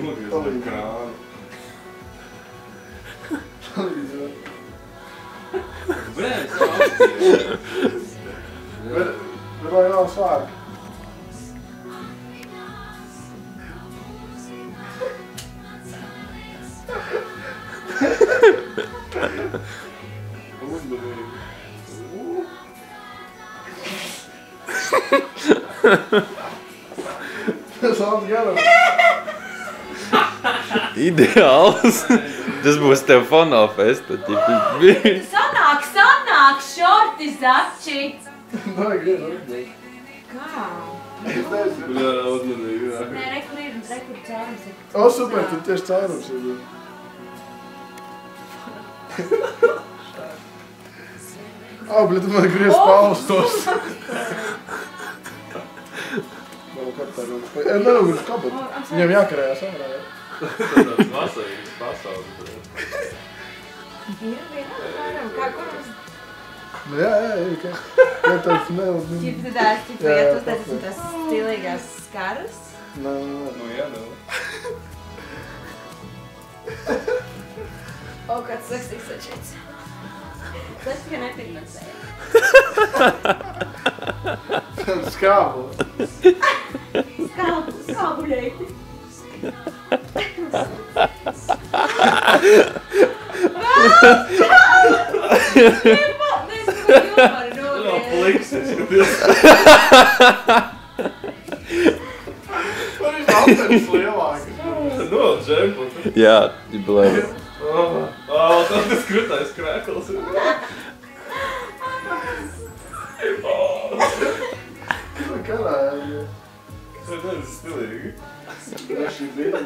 Noties ar krānu. Bērns augstījās. Bet vai nav svārki? Tas labs garam. Ideāls. Tas būs tev fonofesta. Sanāk, šorti zači. Vai, gribu. Kā? Es nezinu. Bļā, uzmanīgi, jā. Nē, rekur ir caurums. O, super, tu tieši caurums ir. Au, bļa, tu man griez paustos. Man kartā rūk. Nerūk kabut. Viņam jākarējās ārā, jā. Tāds vasarīgs pasaules. Ir vienam, kā kurums? Nu jā, kā. Jā, tāds neuzmanīgi. Ķipa tādās, ja tu uztaisīsi tās stilīgās skaras. Nē. Nu, jā, nu. O, kāds seksīgs sačīts. Tas tikai nepigmentēja. Skābu. Skābuļēti. No, pliksis, skaties. Man ir aptenis lielāks. No, džempli. Jā, ģiblēvi. Tas krutais krēkls ir. Karājā. Tas ir stilīgi. Daži bija.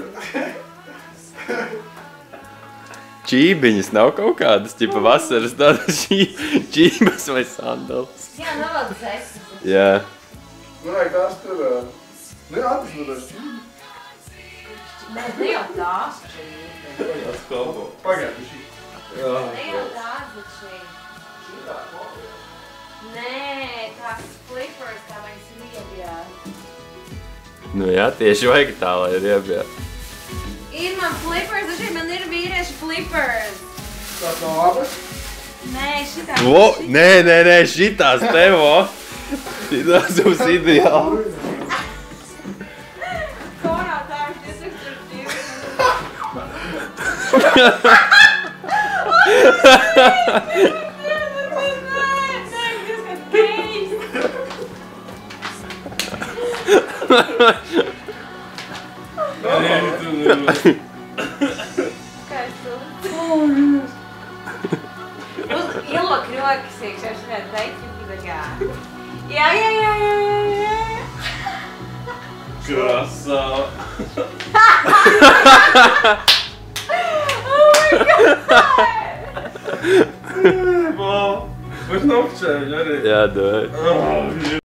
Čībiņas nav kaut kādas, ķipa vasaras tādas čības vai sandalas. Jā, nav vēl seksas. Jā. Nu, vai tās tur... Nu, jā, tas nodās čībi. Nē, ne jau tās šī. Tas kalpo. Pagādi šī. Ne jau tās, bet šī. Nē, tās flippers, kā viņas riebjās. Nu jā, tieši vajag tā, lai riebjā. Ir man flippers, dažiem man ir vīrieši flippers. Tās nav labas? Nē, šitās. Nē, šitās tevo. Šitās būs ideāli. Konā tā ir 2020. Ielok rokas iekšā šajā teiķi. Jā. Krasā. Oh my god! Vairs nav pčēļi arī. Jā, doj.